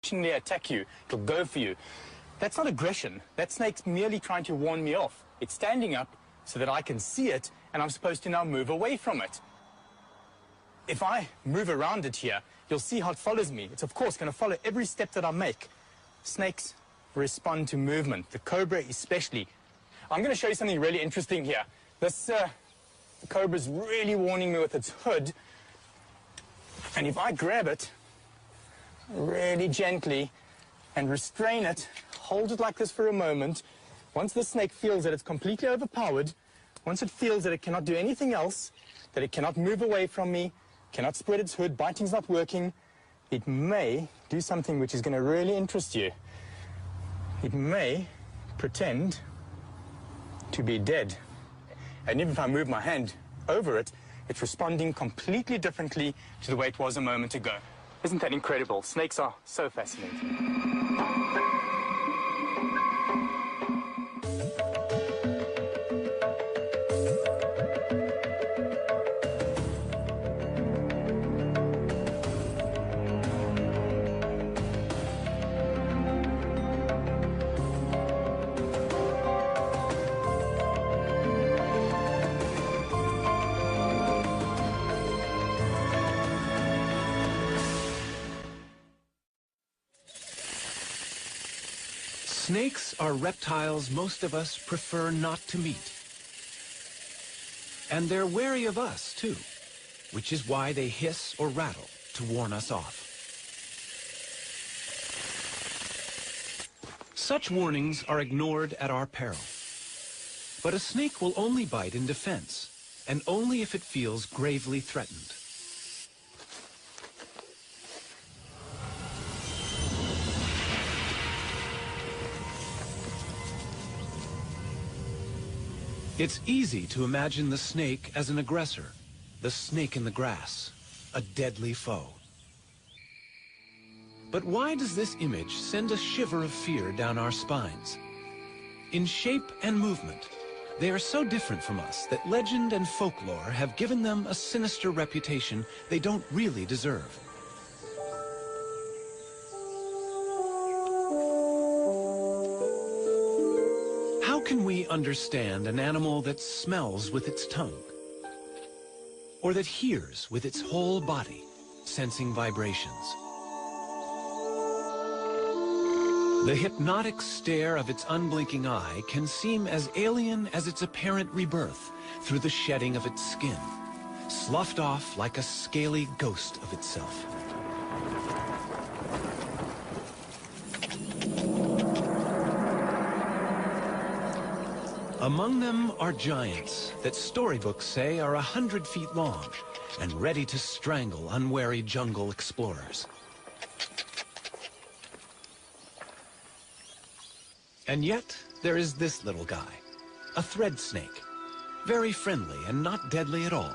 intentionally attack you. It'll go for you. That's not aggression. That snake's merely trying to warn me off. It's standing up so that I can see it, and I'm supposed to now move away from it. If I move around it here, you'll see how it follows me. It's, of course, going to follow every step that I make. Snakes respond to movement, the cobra especially. I'm going to show you something really interesting here. This cobra's really warning me with its hood. And if I grab it really gently and restrain it, hold it like this for a moment, once the snake feels that it's completely overpowered, once it feels that it cannot do anything else, that it cannot move away from me, cannot spread its hood, biting's not working, it may do something which is going to really interest you. It may pretend to be dead. And even if I move my hand over it, it's responding completely differently to the way it was a moment ago. Isn't that incredible? Snakes are so fascinating. Snakes are reptiles most of us prefer not to meet. And they're wary of us, too, which is why they hiss or rattle to warn us off. Such warnings are ignored at our peril. But a snake will only bite in defense, and only if it feels gravely threatened. It's easy to imagine the snake as an aggressor, the snake in the grass, a deadly foe. But why does this image send a shiver of fear down our spines? In shape and movement, they are so different from us that legend and folklore have given them a sinister reputation they don't really deserve. How can we understand an animal that smells with its tongue? Or that hears with its whole body, sensing vibrations? The hypnotic stare of its unblinking eye can seem as alien as its apparent rebirth through the shedding of its skin, sloughed off like a scaly ghost of itself. Among them are giants that storybooks say are 100 feet long and ready to strangle unwary jungle explorers. And yet, there is this little guy, a thread snake, very friendly and not deadly at all.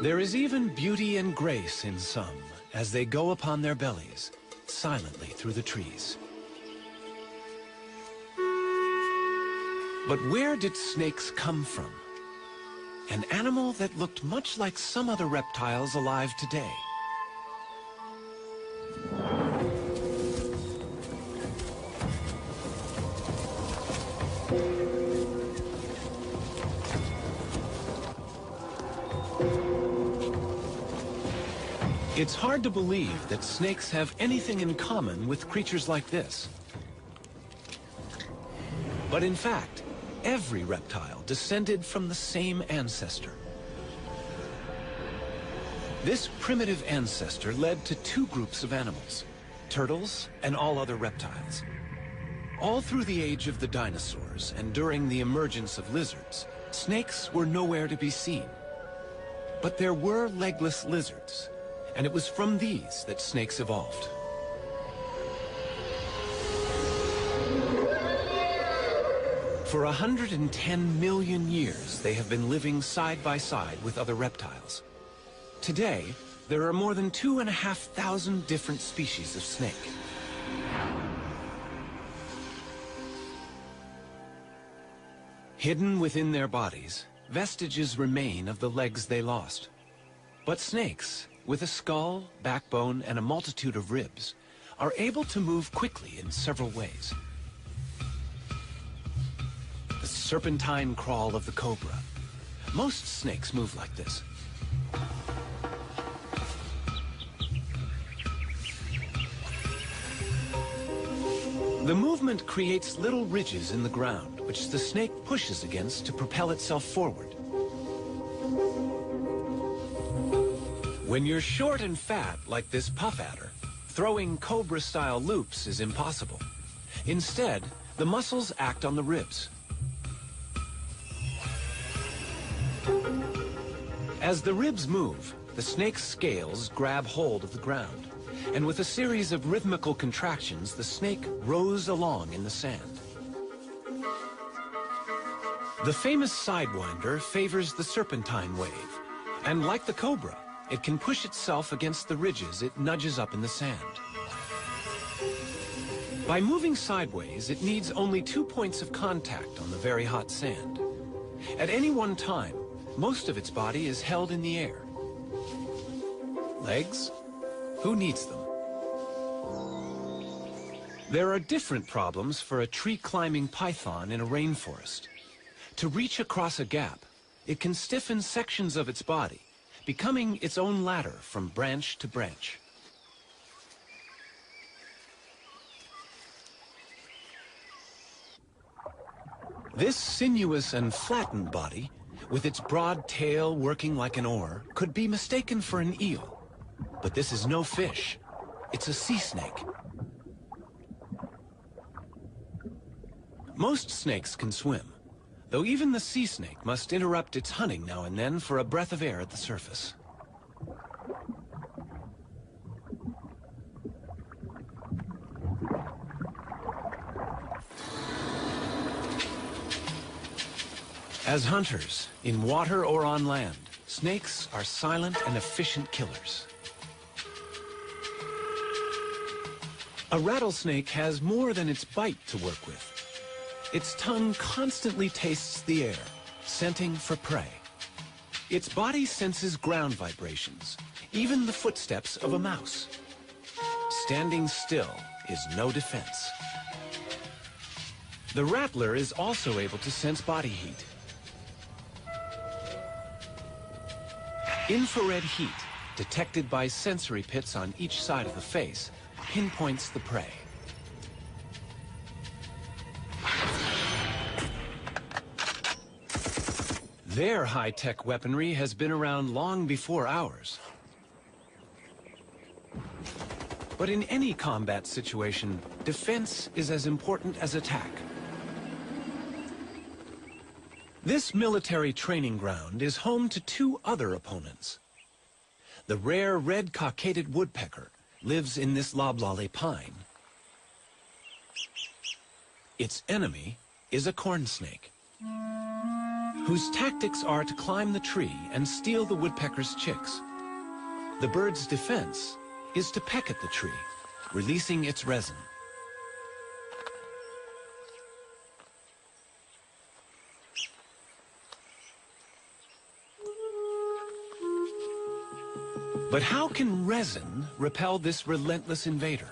There is even beauty and grace in some as they go upon their bellies, silently through the trees. But where did snakes come from? An animal that looked much like some other reptiles alive today. It's hard to believe that snakes have anything in common with creatures like this. But in fact, every reptile descended from the same ancestor. This primitive ancestor led to two groups of animals, turtles and all other reptiles. All through the age of the dinosaurs and during the emergence of lizards, snakes were nowhere to be seen. But there were legless lizards, and it was from these that snakes evolved. For 110 million years, they have been living side by side with other reptiles. Today, there are more than 2,500 different species of snake. Hidden within their bodies, vestiges remain of the legs they lost. But snakes, with a skull, backbone, and a multitude of ribs, are able to move quickly in several ways. The serpentine crawl of the cobra. Most snakes move like this. The movement creates little ridges in the ground, which the snake pushes against to propel itself forward. When you're short and fat, like this puff adder, throwing cobra-style loops is impossible. Instead, the muscles act on the ribs. As the ribs move, the snake's scales grab hold of the ground, and with a series of rhythmical contractions, the snake rows along in the sand. The famous sidewinder favors the serpentine wave, and like the cobra, it can push itself against the ridges it nudges up in the sand. By moving sideways, it needs only 2 points of contact on the very hot sand. At any one time, most of its body is held in the air. Legs? Who needs them? There are different problems for a tree-climbing python in a rainforest. To reach across a gap, it can stiffen sections of its body, becoming its own ladder from branch to branch. This sinuous and flattened body, with its broad tail working like an oar, could be mistaken for an eel. But this is no fish. It's a sea snake. Most snakes can swim, though even the sea snake must interrupt its hunting now and then for a breath of air at the surface. As hunters, in water or on land, snakes are silent and efficient killers. A rattlesnake has more than its bite to work with. Its tongue constantly tastes the air, scenting for prey. Its body senses ground vibrations, even the footsteps of a mouse. Standing still is no defense. The rattler is also able to sense body heat. Infrared heat, detected by sensory pits on each side of the face, pinpoints the prey. Their high-tech weaponry has been around long before ours. But in any combat situation, defense is as important as attack. This military training ground is home to 2 other opponents. The rare red cockaded woodpecker lives in this loblolly pine. Its enemy is a corn snake, whose tactics are to climb the tree and steal the woodpecker's chicks. The bird's defense is to peck at the tree, releasing its resin. But how can resin repel this relentless invader?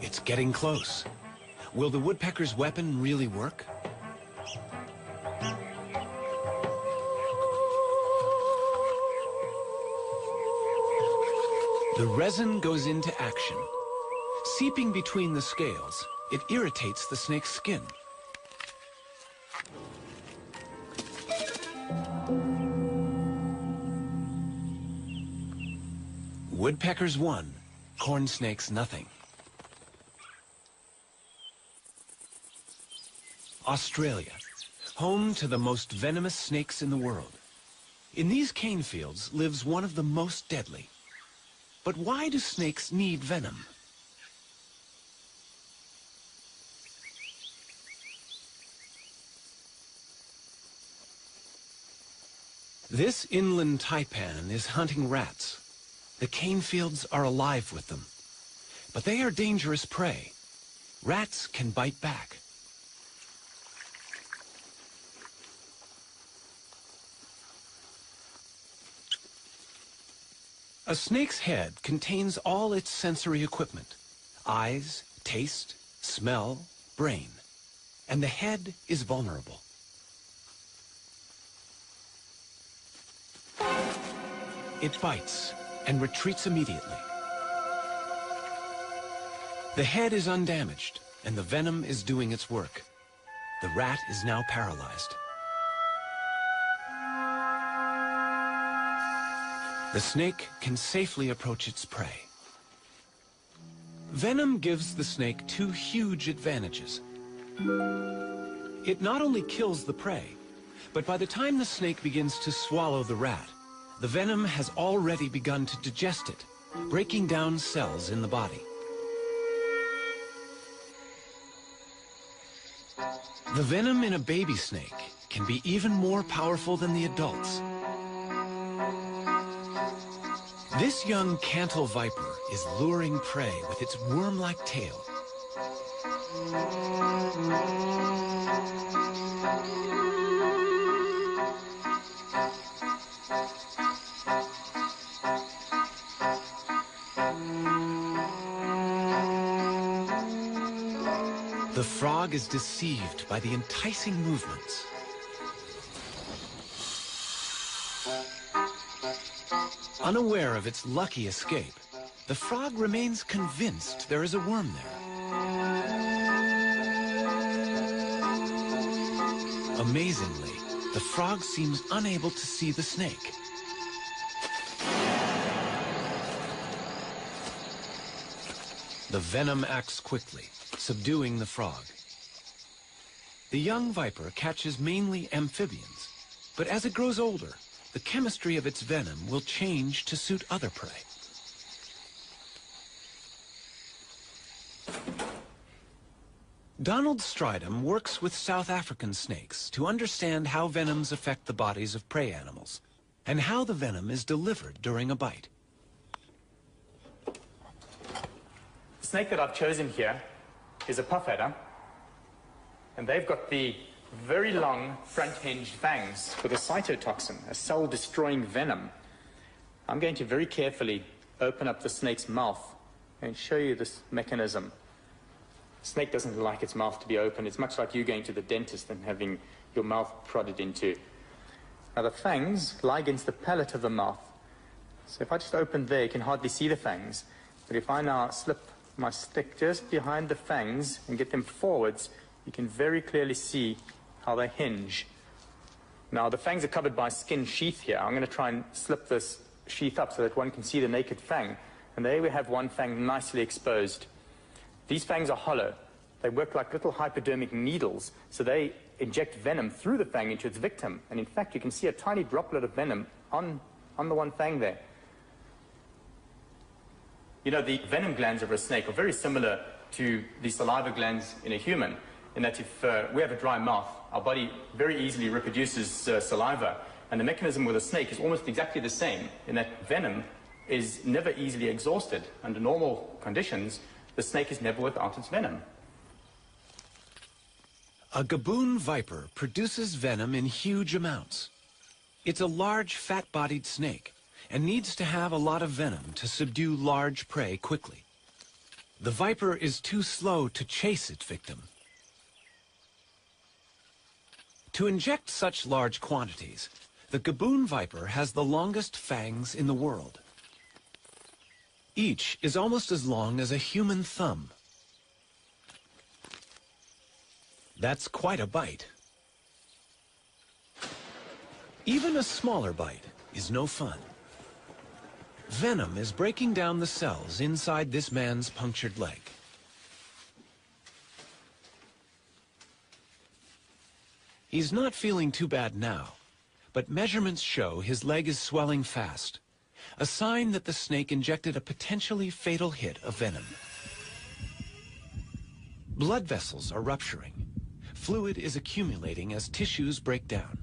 It's getting close. Will the woodpecker's weapon really work? The resin goes into action. Seeping between the scales, it irritates the snake's skin. Woodpeckers won, corn snakes nothing. Australia, home to the most venomous snakes in the world. In these cane fields lives one of the most deadly. But why do snakes need venom? This inland taipan is hunting rats. the cane fields are alive with them. But they are dangerous prey. Rats can bite back. A snake's head contains all its sensory equipment: eyes, taste, smell, brain. And the head is vulnerable. It bites and retreats immediately. The head is undamaged, and the venom is doing its work. The rat is now paralyzed. The snake can safely approach its prey. Venom gives the snake two huge advantages. It not only kills the prey, but by the time the snake begins to swallow the rat, the venom has already begun to digest it, breaking down cells in the body. The venom in a baby snake can be even more powerful than the adults. This young cantle viper is luring prey with its worm-like tail. The frog is deceived by the enticing movements. Unaware of its lucky escape, the frog remains convinced there is a worm there. Amazingly, the frog seems unable to see the snake. The venom acts quickly, subduing the frog. The young viper catches mainly amphibians, but as it grows older, the chemistry of its venom will change to suit other prey. Donald Stridham works with South African snakes to understand how venoms affect the bodies of prey animals and how the venom is delivered during a bite. The snake that I've chosen here is a puff adder, and they've got the very long front-hinged fangs with a cytotoxin, a cell-destroying venom. I'm going to very carefully open up the snake's mouth and show you this mechanism. The snake doesn't like its mouth to be open. It's much like you going to the dentist and having your mouth prodded into. Now the fangs lie against the palate of the mouth. So if I just open there, you can hardly see the fangs. But if I now slip my stick just behind the fangs and get them forwards, you can very clearly see how they hinge. Now the fangs are covered by a skin sheath here. I'm going to try and slip this sheath up so that one can see the naked fang. And there we have one fang nicely exposed. These fangs are hollow. They work like little hypodermic needles, so they inject venom through the fang into its victim. And in fact, you can see a tiny droplet of venom on the one fang there. You know, the venom glands of a snake are very similar to the saliva glands in a human, in that if we have a dry mouth, our body very easily reproduces saliva. And the mechanism with a snake is almost exactly the same, in that venom is never easily exhausted. Under normal conditions, the snake is never without its venom. A gaboon viper produces venom in huge amounts. It's a large, fat-bodied snake and needs to have a lot of venom to subdue large prey quickly. The viper is too slow to chase its victim. To inject such large quantities, the gaboon viper has the longest fangs in the world. Each is almost as long as a human thumb. That's quite a bite. Even a smaller bite is no fun. Venom is breaking down the cells inside this man's punctured leg. He's not feeling too bad now, but measurements show his leg is swelling fast, a sign that the snake injected a potentially fatal hit of venom. Blood vessels are rupturing. Fluid is accumulating as tissues break down.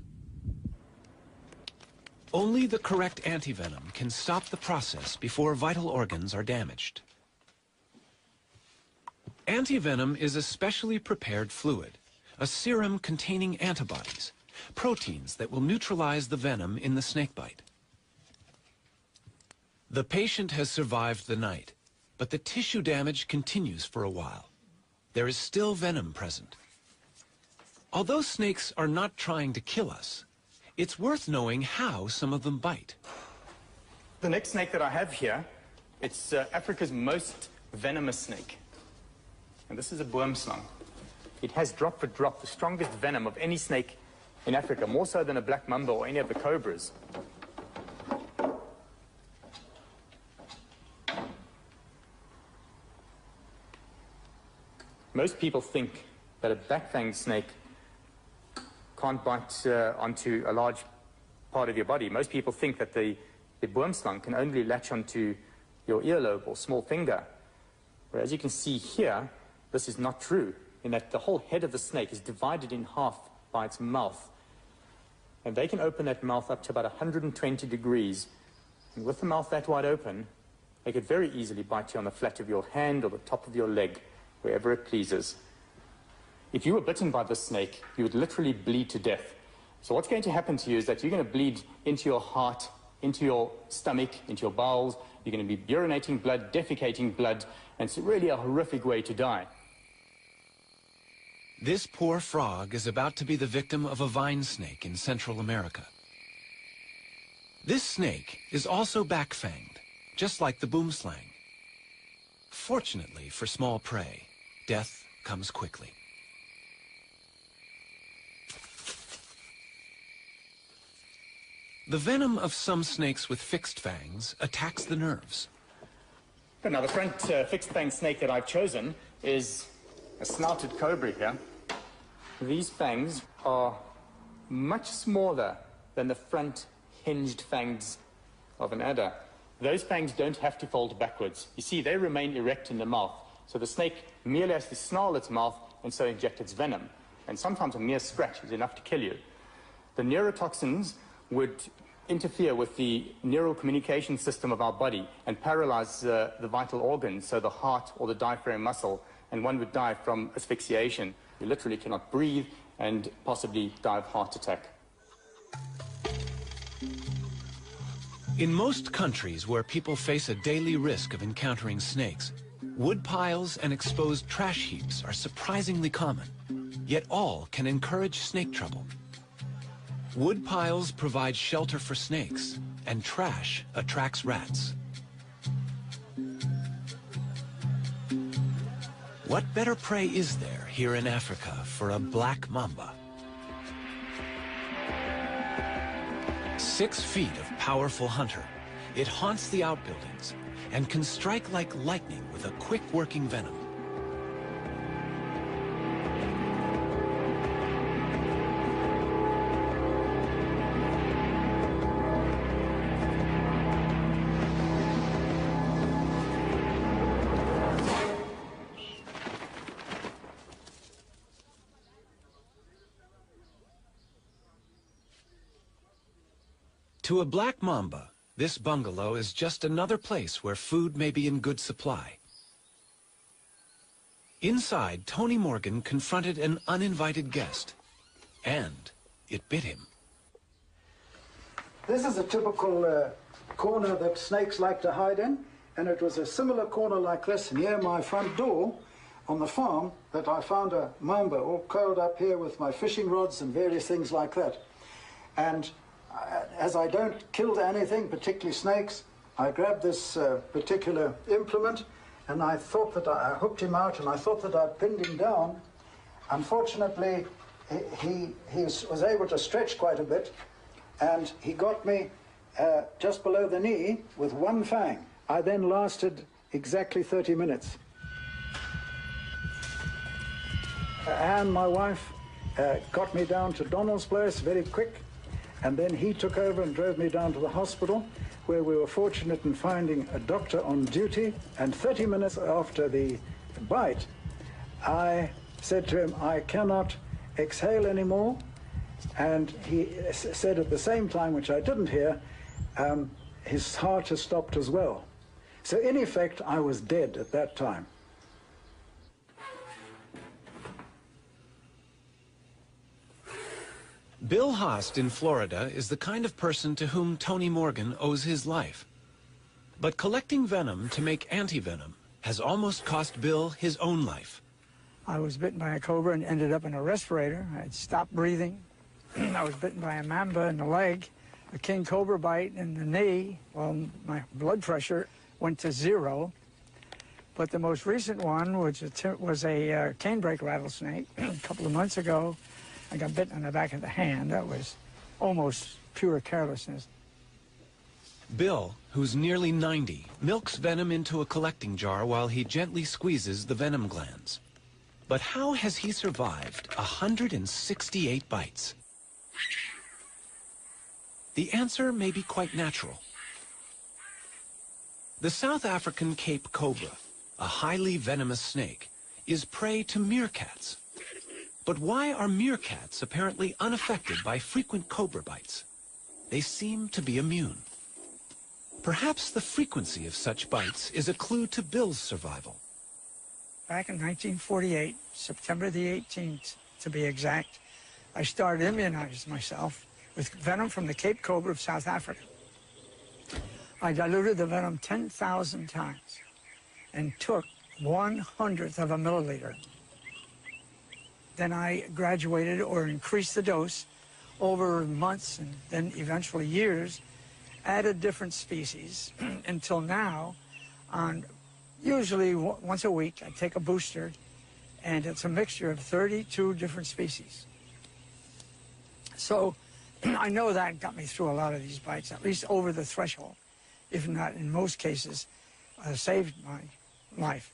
Only the correct antivenom can stop the process before vital organs are damaged. Antivenom is a specially prepared fluid, a serum containing antibodies, proteins that will neutralize the venom in the snakebite. The patient has survived the night, but the tissue damage continues for a while. There is still venom present. Although snakes are not trying to kill us, it's worth knowing how some of them bite. The next snake that I have here, it's Africa's most venomous snake. And this is a boomslang. It has drop for drop the strongest venom of any snake in Africa, more so than a black mamba or any of the cobras. Most people think that a black-fanged snake can't bite onto a large part of your body. Most people think that the boomslang can only latch onto your earlobe or small finger. Whereas you can see here, this is not true, in that the whole head of the snake is divided in half by its mouth. And they can open that mouth up to about 120 degrees. And with the mouth that wide open, they could very easily bite you on the flat of your hand or the top of your leg, wherever it pleases. If you were bitten by this snake, you would literally bleed to death. So what's going to happen to you is that you're going to bleed into your heart, into your stomach, into your bowels. You're going to be urinating blood, defecating blood, and it's really a horrific way to die. This poor frog is about to be the victim of a vine snake in Central America. This snake is also back-fanged, just like the boomslang. Fortunately for small prey, death comes quickly. The venom of some snakes with fixed fangs attacks the nerves. Now, the front fixed fang snake that I've chosen is a snouted cobra here. These fangs are much smaller than the front hinged fangs of an adder. Those fangs don't have to fold backwards. You see, they remain erect in the mouth. So the snake merely has to snarl its mouth and so inject its venom. And sometimes a mere scratch is enough to kill you. The neurotoxins would interfere with the neural communication system of our body and paralyze the vital organs, so the heart or the diaphragm muscle, and one would die from asphyxiation. You literally cannot breathe and possibly die of heart attack. In most countries where people face a daily risk of encountering snakes, wood piles and exposed trash heaps are surprisingly common, yet all can encourage snake trouble. Wood piles provide shelter for snakes, and trash attracts rats. What better prey is there here in Africa for a black mamba? 6 feet of powerful hunter, it haunts the outbuildings and can strike like lightning with a quick-working venom. To a black mamba, this bungalow is just another place where food may be in good supply. Inside, Tony Morgan confronted an uninvited guest, and it bit him. This is a typical corner that snakes like to hide in, and it was a similar corner like this near my front door on the farm that I found a mamba all curled up here with my fishing rods and various things like that. And as I don't kill anything, particularly snakes, I grabbed this particular implement and I thought that I hooked him out and I thought that I'd pinned him down. Unfortunately, he was able to stretch quite a bit and he got me just below the knee with one fang. I then lasted exactly 30 minutes. Anne, my wife, got me down to Donald's place very quick. And then he took over and drove me down to the hospital, where we were fortunate in finding a doctor on duty. And 30 minutes after the bite, I said to him, I cannot exhale anymore. And he said at the same time, which I didn't hear, his heart has stopped as well. So in effect, I was dead at that time. Bill Haast in Florida is the kind of person to whom Tony Morgan owes his life. But collecting venom to make anti-venom has almost cost Bill his own life. I was bitten by a cobra and ended up in a respirator. I had stopped breathing. I was bitten by a mamba in the leg, a king cobra bite in the knee. Well, my blood pressure went to 0. But the most recent one, which was a canebrake rattlesnake, a couple of months ago, I got bitten on the back of the hand. That was almost pure carelessness. Bill, who's nearly 90, milks venom into a collecting jar while he gently squeezes the venom glands. But how has he survived 168 bites? The answer may be quite natural. The South African Cape cobra, a highly venomous snake, is prey to meerkats. But why are meerkats apparently unaffected by frequent cobra bites? They seem to be immune. Perhaps the frequency of such bites is a clue to Bill's survival. Back in 1948, September the 18th to be exact, I started immunizing myself with venom from the Cape cobra of South Africa. I diluted the venom 10,000 times and took 1/100th of a milliliter. Then I graduated or increased the dose over months and then eventually years, added different species until now, on usually once a week, I take a booster, and it's a mixture of 32 different species. So I know that got me through a lot of these bites, at least over the threshold, if not in most cases, saved my life.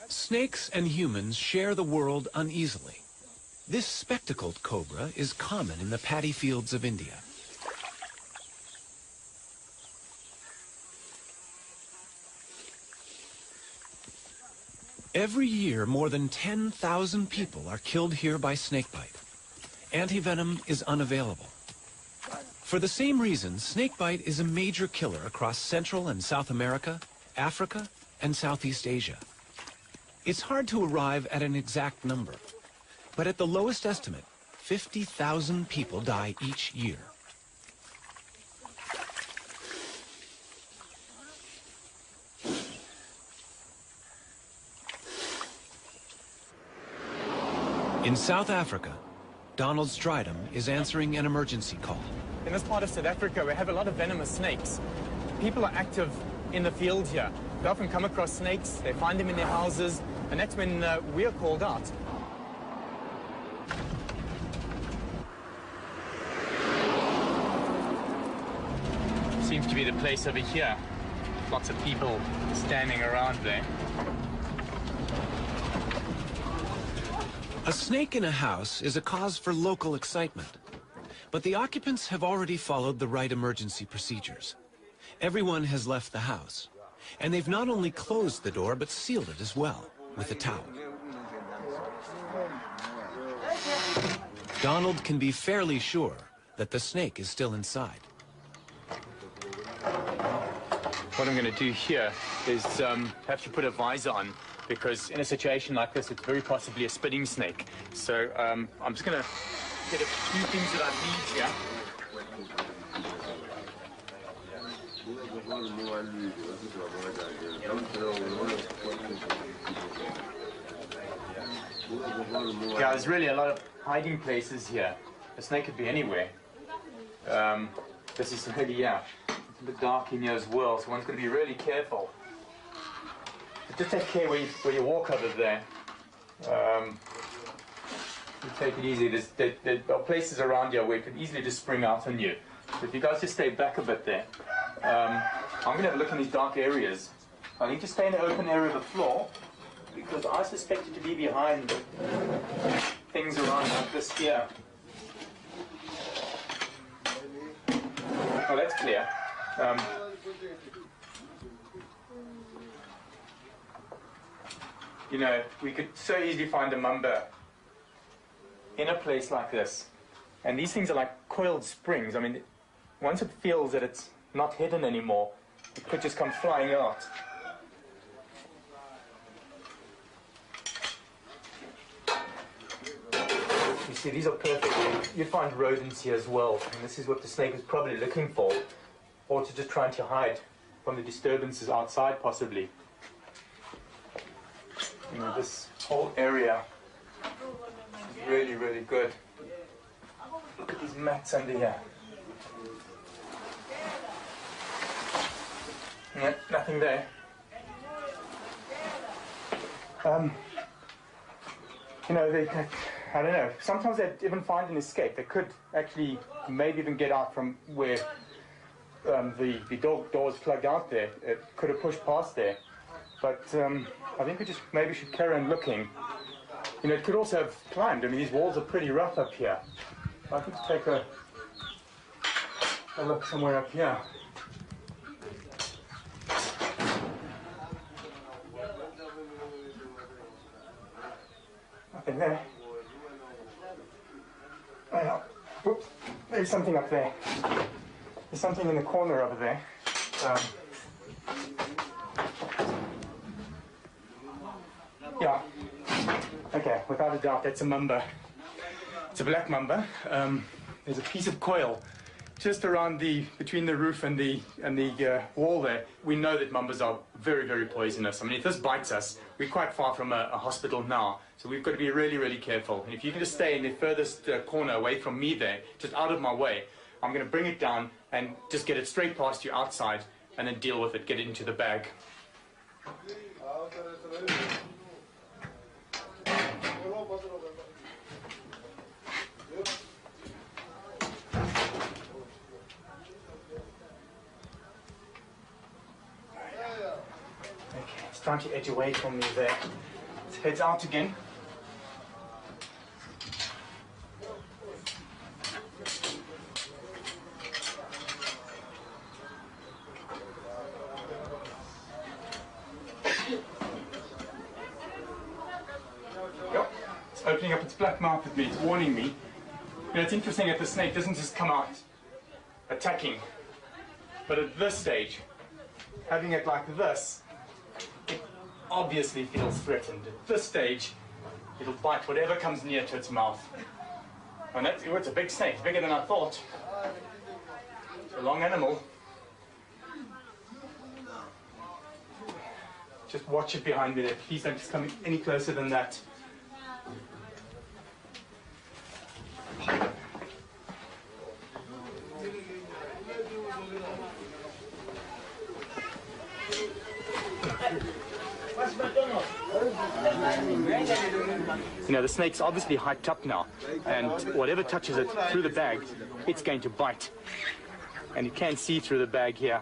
Snakes and humans share the world uneasily. This spectacled cobra is common in the paddy fields of India. Every year, more than 10,000 people are killed here by snakebite. Antivenom is unavailable. For the same reason, snakebite is a major killer across Central and South America, Africa, and Southeast Asia. It's hard to arrive at an exact number, but at the lowest estimate, 50,000 people die each year. In South Africa, Donald Stridham is answering an emergency call. In this part of South Africa, we have a lot of venomous snakes. People are active in the field here. They often come across snakes, they find them in their houses, and that's when we are called out. Seems to be the place over here. Lots of people standing around there. A snake in a house is a cause for local excitement, but the occupants have already followed the right emergency procedures. Everyone has left the house, and they've not only closed the door, but sealed it as well with a towel. Donald can be fairly sure that the snake is still inside. What I'm going to do here is have to put a visor on, because in a situation like this, it's very possibly a spitting snake. So I'm just going to get a few things that I need here. Yeah, there's really a lot of hiding places here. A snake could be anywhere. This is really, yeah, it's a bit dark in here as well, so one's going to be really careful. But just take care where you walk over there. You take it easy. There are places around here where it could easily just spring out on you. So if you guys just stay back a bit there. I'm going to have a look in these dark areas. I need to stay in the open area of the floor, because I suspect it to be behind things around like this here. Oh, that's clear. You know, we could so easily find a mamba in a place like this. And these things are like coiled springs. I mean, once it feels that it's not hidden anymore, it could just come flying out. You see, these are perfect. You'd find rodents here as well. And this is what the snake is probably looking for, or to just trying to hide from the disturbances outside, possibly. You know, this whole area is really, really good. Look at these mats under here. No, nothing there. You know, I don't know. Sometimes they even find an escape. They could actually maybe even get out from where the door is plugged out there. It could have pushed past there. But I think we just maybe should carry on looking. You know, it could also have climbed. I mean, these walls are pretty rough up here. I could take a look somewhere up here. Nothing there. Well, whoops, there's something up there. There's something in the corner over there. Yeah. Okay, without a doubt, that's a mamba. It's a black mamba. There's a piece of coil just around between the roof and the wall there. We know that mambas are very, very poisonous. I mean, if this bites us, we're quite far from a hospital now, so we've got to be really, really careful. And if you can just stay in the furthest corner away from me there, just out of my way, I'm going to bring it down and just get it straight past you outside, and then deal with it, get it into the bag. It's trying to edge away from me there. It heads out again. Yep, it's opening up its black mouth at me, it's warning me. You know, it's interesting that the snake doesn't just come out attacking, but at this stage, having it like this, it obviously feels threatened. At this stage, it'll bite whatever comes near to its mouth. And it's a big snake, bigger than I thought. It's a long animal. Just watch it behind me there. Please don't just come any closer than that. You know, the snake's obviously hyped up now, and whatever touches it through the bag, it's going to bite. And you can see through the bag here.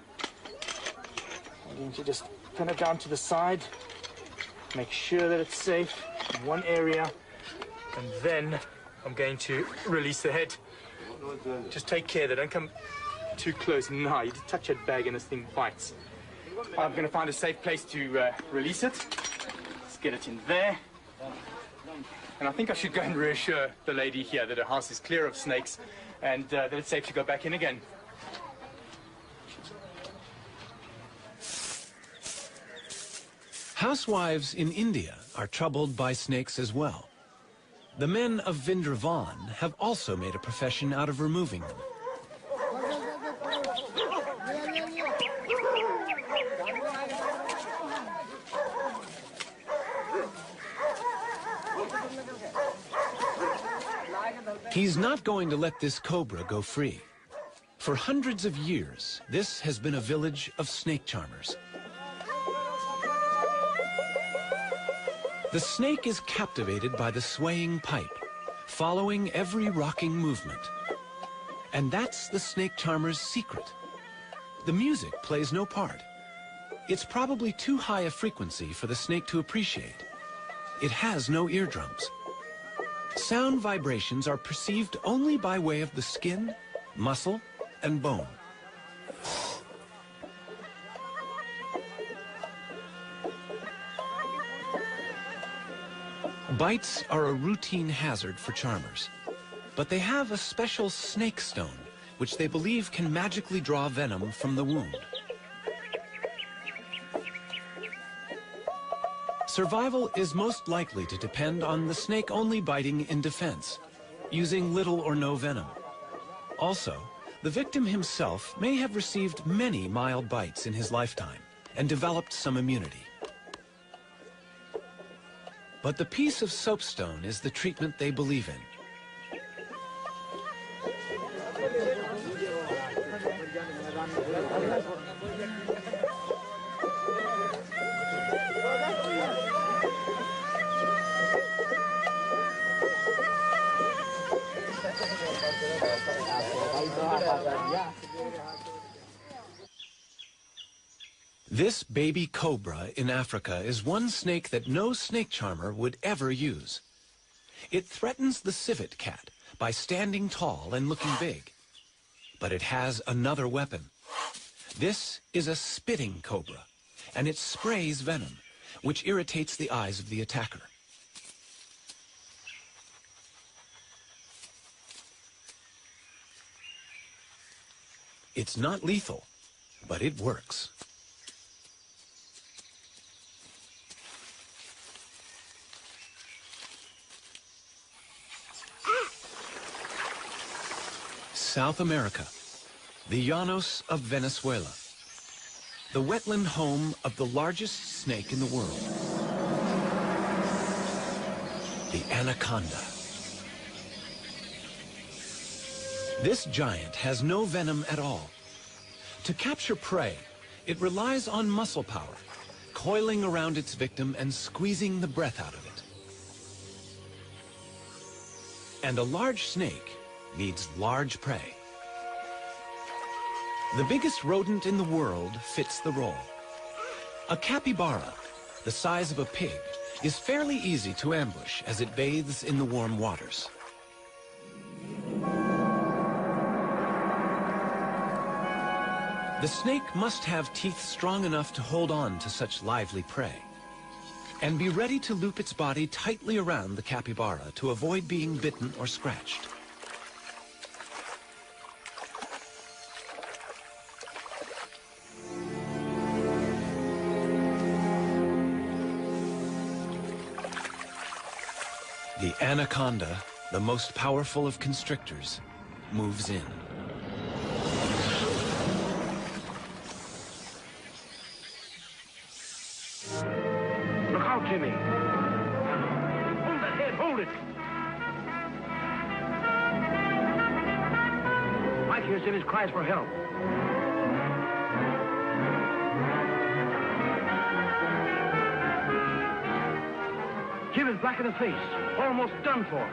I'm going to just pin it down to the side, make sure that it's safe in one area, and then I'm going to release the head. Just take care that don't come too close. Now, you just touch that bag and this thing bites. I'm going to find a safe place to release it. Let's get it in there. And I think I should go and reassure the lady here that her house is clear of snakes and that it's safe to go back in again. Housewives in India are troubled by snakes as well. The men of Vrindavan have also made a profession out of removing them. He's not going to let this cobra go free. For hundreds of years, this has been a village of snake charmers. The snake is captivated by the swaying pipe, following every rocking movement. And that's the snake charmer's secret. The music plays no part. It's probably too high a frequency for the snake to appreciate. It has no eardrums. Sound vibrations are perceived only by way of the skin, muscle, and bone. Bites are a routine hazard for charmers. But they have a special snake stone, which they believe can magically draw venom from the wound. Survival is most likely to depend on the snake only biting in defense, using little or no venom. Also, the victim himself may have received many mild bites in his lifetime and developed some immunity. But the piece of soapstone is the treatment they believe in. This baby cobra in Africa is one snake that no snake charmer would ever use. It threatens the civet cat by standing tall and looking big. But it has another weapon. This is a spitting cobra, and it sprays venom, which irritates the eyes of the attacker. It's not lethal, but it works. South America, the Llanos of Venezuela, the wetland home of the largest snake in the world, the anaconda. This giant has no venom at all. To capture prey, it relies on muscle power, coiling around its victim and squeezing the breath out of it. And a large snake needs large prey. The biggest rodent in the world fits the role. A capybara, the size of a pig, is fairly easy to ambush as it bathes in the warm waters. The snake must have teeth strong enough to hold on to such lively prey, and be ready to loop its body tightly around the capybara to avoid being bitten or scratched. The anaconda, the most powerful of constrictors, moves in. Look out, Jimmy. Hold that head, hold it. Mike hears Jimmy's cries for help. Jim is black in the face, almost done for.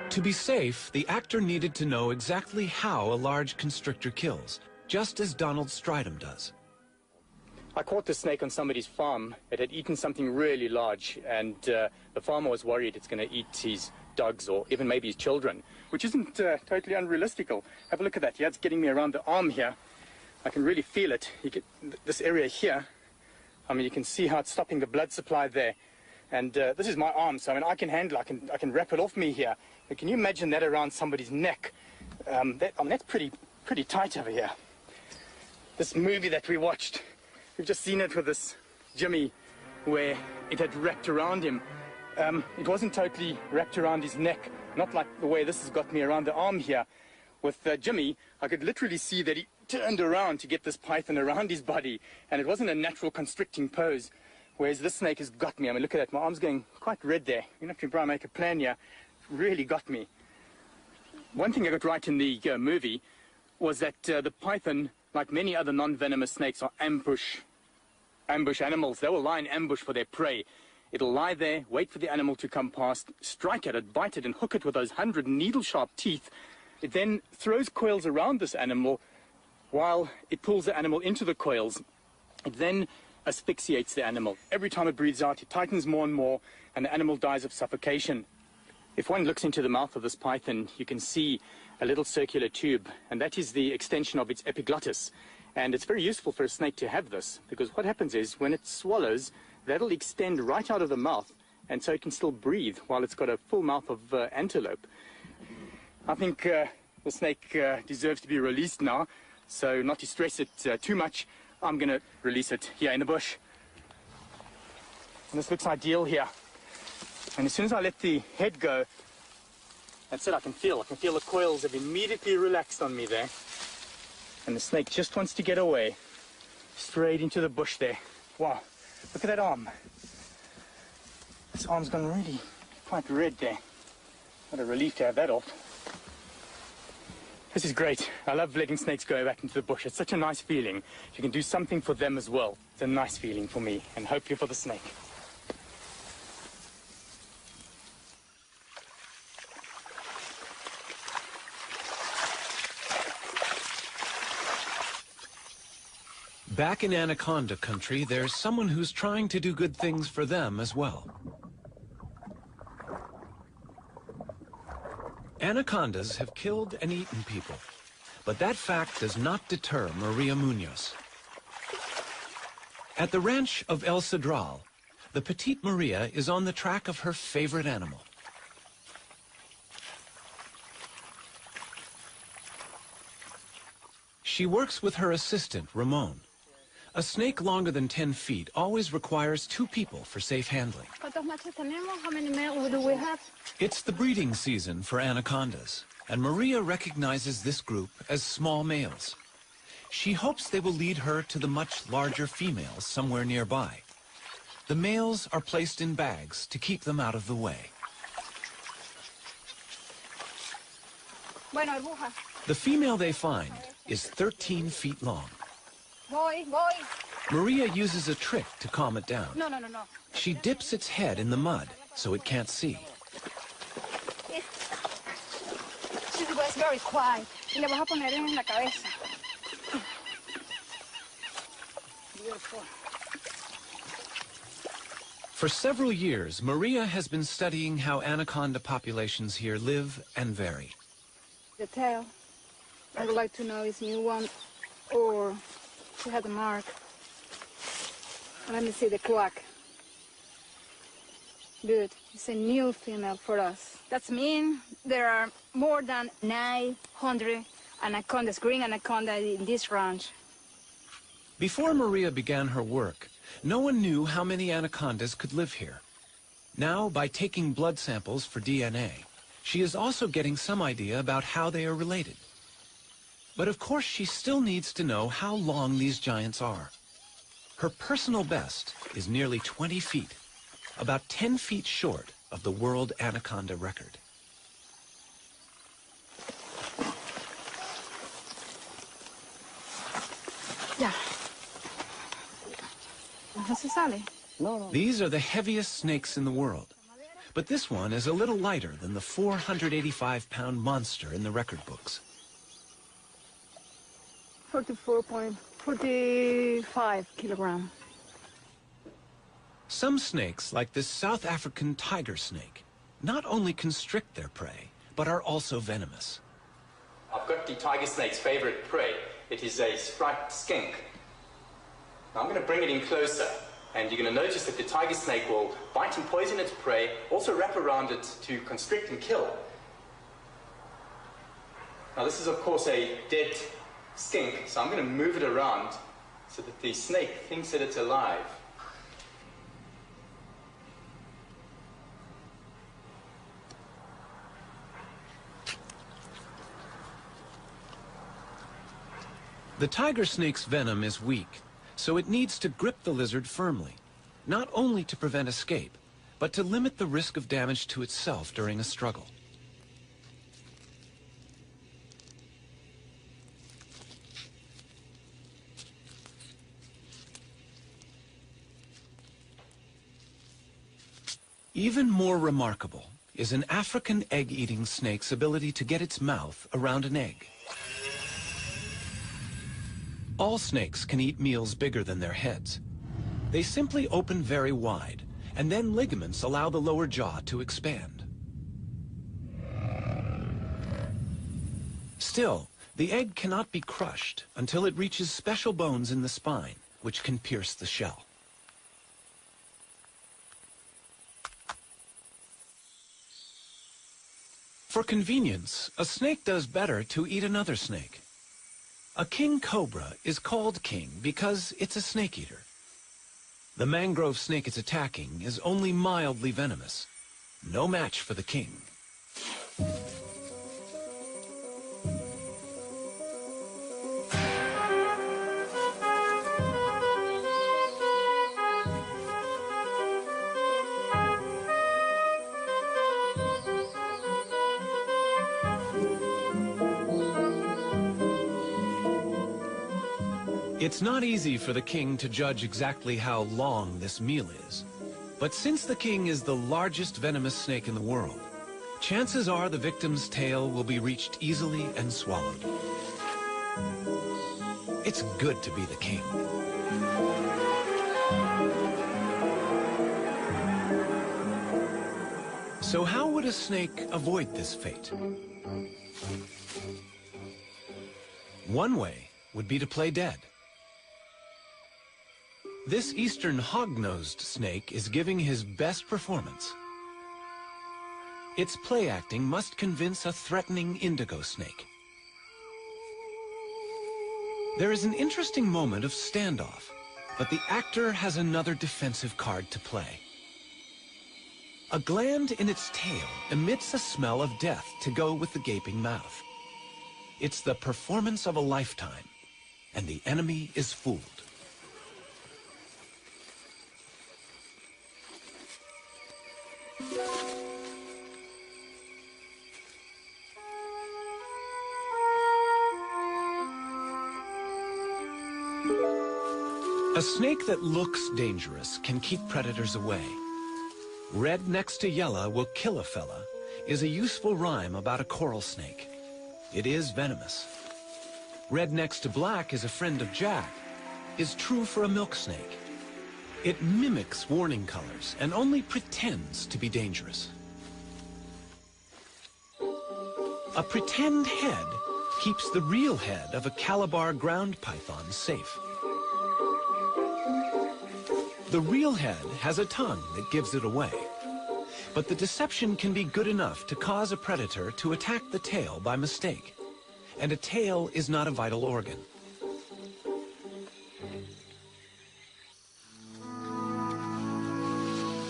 To be safe, the actor needed to know exactly how a large constrictor kills, just as Donald Stridham does. I caught the snake on somebody's farm. It had eaten something really large, and the farmer was worried it's going to eat his dogs or even maybe his children, which isn't totally unrealistical. Have a look at that. Yeah, it's getting me around the arm here. I can really feel it. You get this area here. I mean, you can see how it's stopping the blood supply there. And this is my arm, so I mean, I can handle it. I can wrap it off me here. But can you imagine that around somebody's neck? That's pretty tight over here. This movie that we watched, we've just seen it with this Jimmy, where it had wrapped around him. It wasn't totally wrapped around his neck, not like the way this has got me around the arm here. With Jimmy, I could literally see that he turned around to get this python around his body, and it wasn't a natural constricting pose. Whereas this snake has got me. I mean, look at that. My arm's going quite red there. You have to try and make a plan here. Really got me. One thing I got right in the movie was that the python, like many other non-venomous snakes, are ambush animals. They will lie in ambush for their prey. It'll lie there, wait for the animal to come past, strike at it, bite it, and hook it with those 100 needle-sharp teeth. It then throws coils around this animal while it pulls the animal into the coils. It then asphyxiates the animal. Every time it breathes out, it tightens more and more, and the animal dies of suffocation. If one looks into the mouth of this python, you can see a little circular tube, and that is the extension of its epiglottis. And it's very useful for a snake to have this, because what happens is, when it swallows, that'll extend right out of the mouth, and so it can still breathe while it's got a full mouth of antelope. I think the snake deserves to be released now, so not to stress it too much, I'm going to release it here in the bush. And this looks ideal here. And as soon as I let the head go, that's it, I can feel the coils have immediately relaxed on me there. And the snake just wants to get away, straight into the bush there. Wow, look at that arm. This arm's gone really quite red there. What a relief to have that off. This is great. I love letting snakes go back into the bush. It's such a nice feeling. You can do something for them as well. It's a nice feeling for me, and hopefully for the snake. Back in anaconda country, there's someone who's trying to do good things for them as well. Anacondas have killed and eaten people, but that fact does not deter Maria Munoz. At the ranch of El Cedral, the petite Maria is on the track of her favorite animal. She works with her assistant, Ramon. A snake longer than 10 feet always requires 2 people for safe handling. How many males do we have? It's the breeding season for anacondas, and Maria recognizes this group as small males. She hopes they will lead her to the much larger females somewhere nearby. The males are placed in bags to keep them out of the way. The female they find is 13 feet long. Boy. Maria uses a trick to calm it down. No. She dips its head in the mud so it can't see. She was very quiet. Y le vas a poner en la cabeza. Beautiful. For several years, Maria has been studying how anaconda populations here live and vary. The tail. I would like to know is new one or she had a mark. Let me see the quack. Good. It's a new female for us. That means there are more than 900 anacondas, green anaconda in this ranch. Before Maria began her work, no one knew how many anacondas could live here. Now, by taking blood samples for DNA, she is also getting some idea about how they are related. But of course, she still needs to know how long these giants are. Her personal best is nearly 20 feet, about 10 feet short of the world anaconda record. Yeah. No se sale. No. These are the heaviest snakes in the world, but this one is a little lighter than the 485-pound monster in the record books. 44.45 kilograms. Some snakes, like this South African tiger snake, not only constrict their prey, but are also venomous. I've got the tiger snake's favorite prey. It is a striped skink. Now I'm going to bring it in closer, and you're going to notice that the tiger snake will bite and poison its prey, also wrap around it to constrict and kill. Now this is of course a dead skink, so I'm going to move it around so that the snake thinks that it's alive. The tiger snake's venom is weak, so it needs to grip the lizard firmly, not only to prevent escape, but to limit the risk of damage to itself during a struggle. Even more remarkable is an African egg-eating snake's ability to get its mouth around an egg. All snakes can eat meals bigger than their heads. They simply open very wide, and then ligaments allow the lower jaw to expand. Still, the egg cannot be crushed until it reaches special bones in the spine, which can pierce the shell. For convenience, a snake does better to eat another snake. A king cobra is called king because it's a snake eater. The mangrove snake it's attacking is only mildly venomous. No match for the king. It's not easy for the king to judge exactly how long this meal is. But since the king is the largest venomous snake in the world, chances are the victim's tail will be reached easily and swallowed. It's good to be the king. So how would a snake avoid this fate? One way would be to play dead. This eastern hog-nosed snake is giving his best performance. Its play acting must convince a threatening indigo snake. There is an interesting moment of standoff, but the actor has another defensive card to play. A gland in its tail emits a smell of death to go with the gaping mouth. It's the performance of a lifetime, and the enemy is fooled. A snake that looks dangerous can keep predators away. Red next to yellow will kill a fella is a useful rhyme about a coral snake. It is venomous. Red next to black is a friend of Jack is true for a milk snake. It mimics warning colors and only pretends to be dangerous. A pretend head keeps the real head of a Calabar ground python safe. The real head has a tongue that gives it away. But the deception can be good enough to cause a predator to attack the tail by mistake. And a tail is not a vital organ.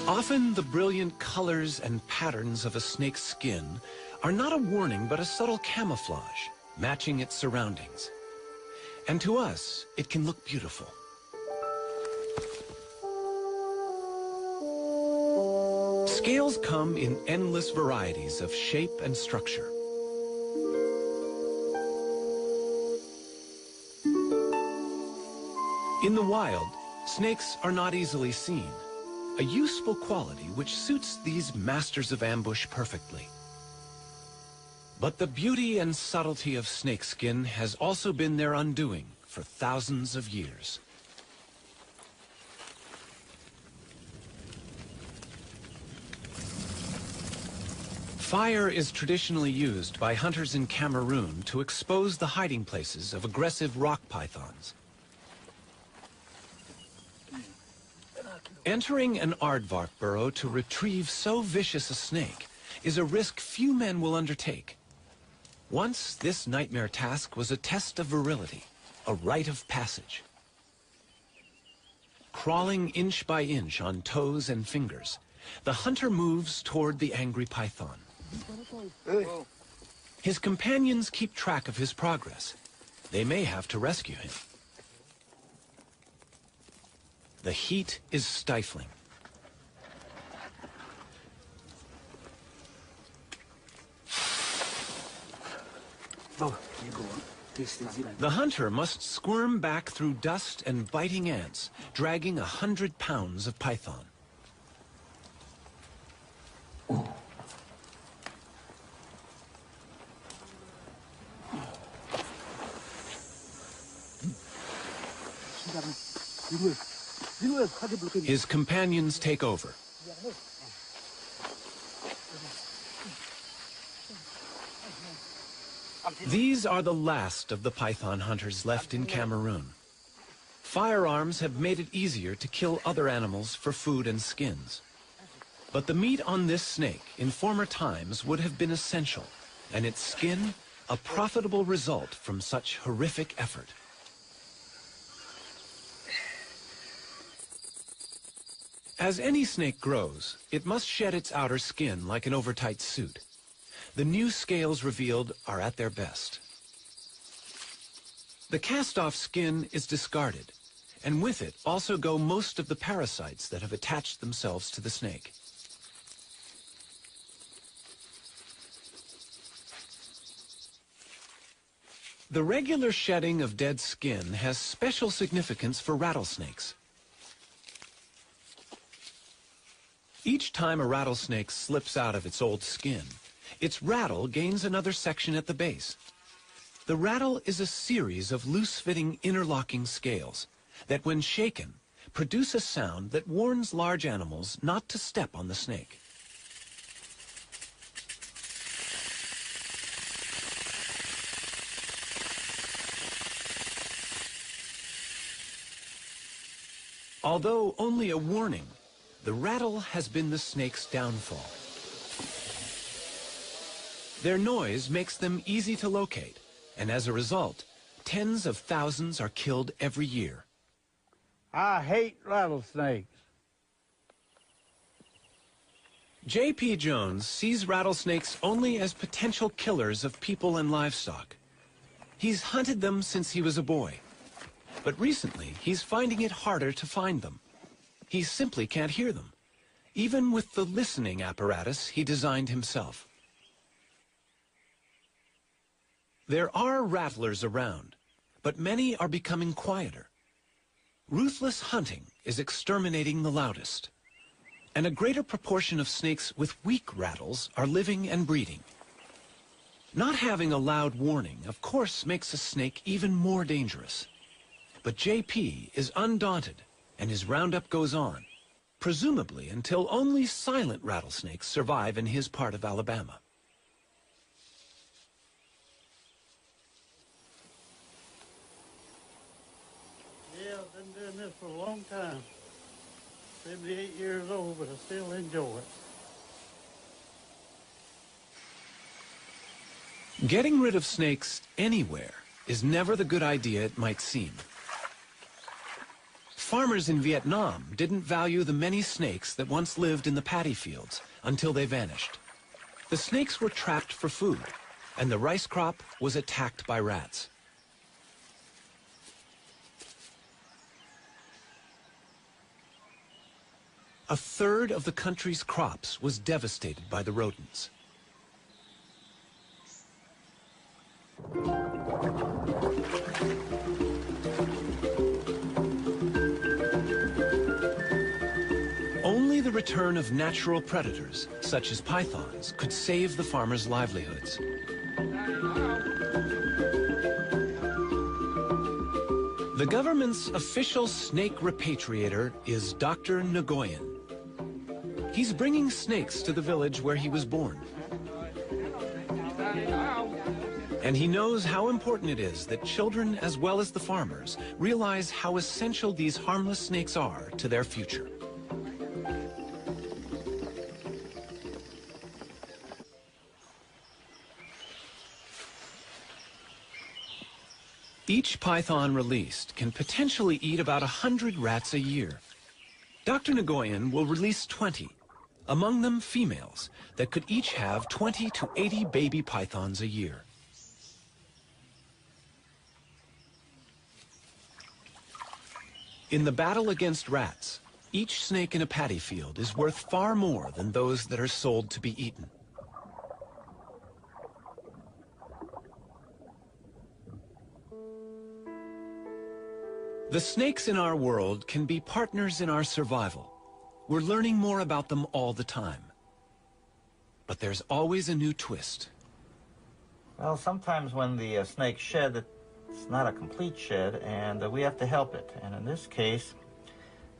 Often the brilliant colors and patterns of a snake's skin are not a warning but a subtle camouflage, matching its surroundings. And to us, it can look beautiful. Scales come in endless varieties of shape and structure. In the wild, snakes are not easily seen, a useful quality which suits these masters of ambush perfectly. But the beauty and subtlety of snakeskin has also been their undoing for thousands of years. Fire is traditionally used by hunters in Cameroon to expose the hiding places of aggressive rock pythons. Entering an aardvark burrow to retrieve so vicious a snake is a risk few men will undertake. Once, this nightmare task was a test of virility, a rite of passage. Crawling inch by inch on toes and fingers, the hunter moves toward the angry python. His companions keep track of his progress. They may have to rescue him. The heat is stifling. The hunter must squirm back through dust and biting ants, dragging 100 pounds of python. His companions take over. These are the last of the python hunters left in Cameroon. Firearms have made it easier to kill other animals for food and skins. But the meat on this snake in former times would have been essential, and its skin a profitable result from such horrific effort. As any snake grows, it must shed its outer skin like an overtight suit. The new scales revealed are at their best. The cast-off skin is discarded, and with it also go most of the parasites that have attached themselves to the snake. The regular shedding of dead skin has special significance for rattlesnakes. Each time a rattlesnake slips out of its old skin, its rattle gains another section at the base. The rattle is a series of loose-fitting interlocking scales that, when shaken, produce a sound that warns large animals not to step on the snake. Although only a warning, the rattle has been the snake's downfall. Their noise makes them easy to locate, and as a result, tens of thousands are killed every year. I hate rattlesnakes. J.P. Jones sees rattlesnakes only as potential killers of people and livestock. He's hunted them since he was a boy, but recently he's finding it harder to find them. He simply can't hear them, even with the listening apparatus he designed himself. There are rattlers around, but many are becoming quieter. Ruthless hunting is exterminating the loudest, and a greater proportion of snakes with weak rattles are living and breeding. Not having a loud warning, of course, makes a snake even more dangerous. But J.P. is undaunted, and his roundup goes on, presumably until only silent rattlesnakes survive in his part of Alabama. Yeah, I've been doing this for a long time. 78 years old, but I still enjoy it. Getting rid of snakes anywhere is never the good idea it might seem. Farmers in Vietnam didn't value the many snakes that once lived in the paddy fields until they vanished. The snakes were trapped for food, and the rice crop was attacked by rats. A third of the country's crops was devastated by the rodents. Only the return of natural predators, such as pythons, could save the farmers' livelihoods. The government's official snake repatriator is Dr. Nguyen. He's bringing snakes to the village where he was born. And he knows how important it is that children, as well as the farmers, realize how essential these harmless snakes are to their future. Each python released can potentially eat about 100 rats a year. Dr. Nguyen will release 20, among them females, that could each have 20 to 80 baby pythons a year. In the battle against rats, each snake in a paddy field is worth far more than those that are sold to be eaten. The snakes in our world can be partners in our survival. We're learning more about them all the time. But there's always a new twist. Well, sometimes when the snake shed, it's not a complete shed, and we have to help it. And in this case,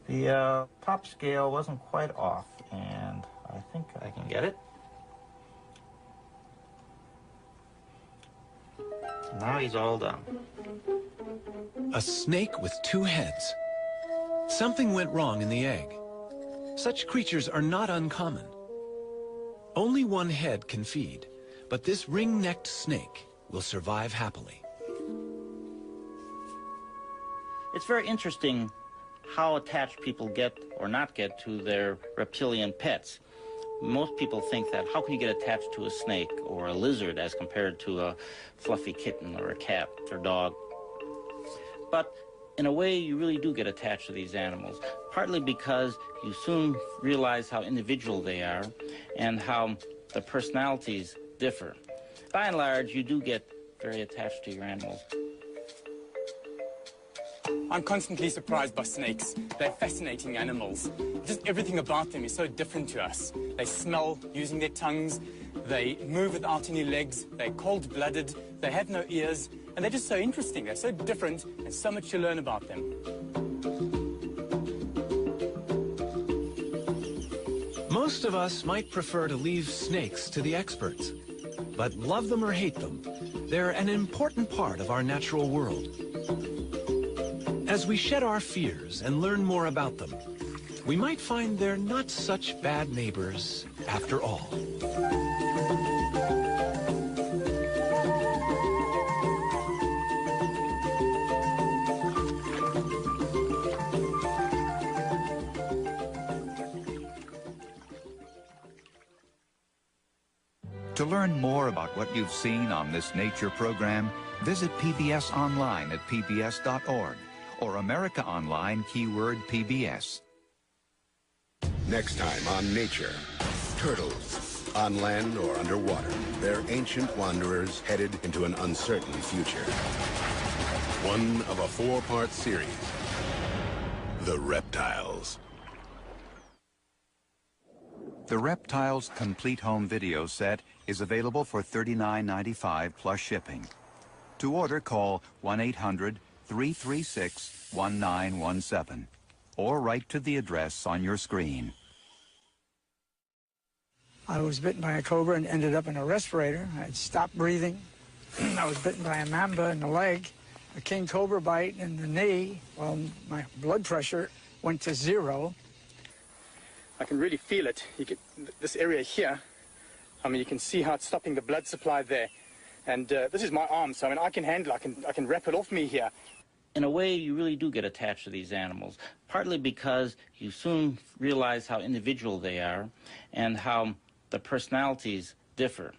the top scale wasn't quite off, and I think I can get it. Now he's all done. A snake with two heads. Something went wrong in the egg. Such creatures are not uncommon. Only one head can feed, but this ring-necked snake will survive happily. It's very interesting how attached people get or not get to their reptilian pets. Most people think that how can you get attached to a snake or a lizard as compared to a fluffy kitten or a cat or dog? But in a way, you really do get attached to these animals, partly because you soon realize how individual they are and how the personalities differ. By and large, you do get very attached to your animals. I'm constantly surprised by snakes. They're fascinating animals. Just everything about them is so different to us. They smell using their tongues, they move without any legs, they're cold-blooded, they have no ears, and they're just so interesting. They're so different and so much to learn about them. Most of us might prefer to leave snakes to the experts. But love them or hate them, they're an important part of our natural world. As we shed our fears and learn more about them, we might find they're not such bad neighbors after all. To learn more about what you've seen on this nature program, visit PBS online at pbs.org or America Online keyword PBS. Next time on Nature, turtles, on land or underwater. They're ancient wanderers headed into an uncertain future. One of a 4-part series, The Reptiles. The Reptiles Complete Home Video Set is available for $39.95 plus shipping. To order, call 1-800-336-1917 or write to the address on your screen. I was bitten by a cobra and ended up in a respirator. I had stopped breathing. I was bitten by a mamba in the leg, a king cobra bite in the knee. Well, my blood pressure went to 0. I can really feel it. You get this area here. I mean, you can see how it's stopping the blood supply there. And this is my arm, so I mean, I can handle it. I can wrap it off me here. In a way, you really do get attached to these animals, partly because you soon realize how individual they are and how the personalities differ.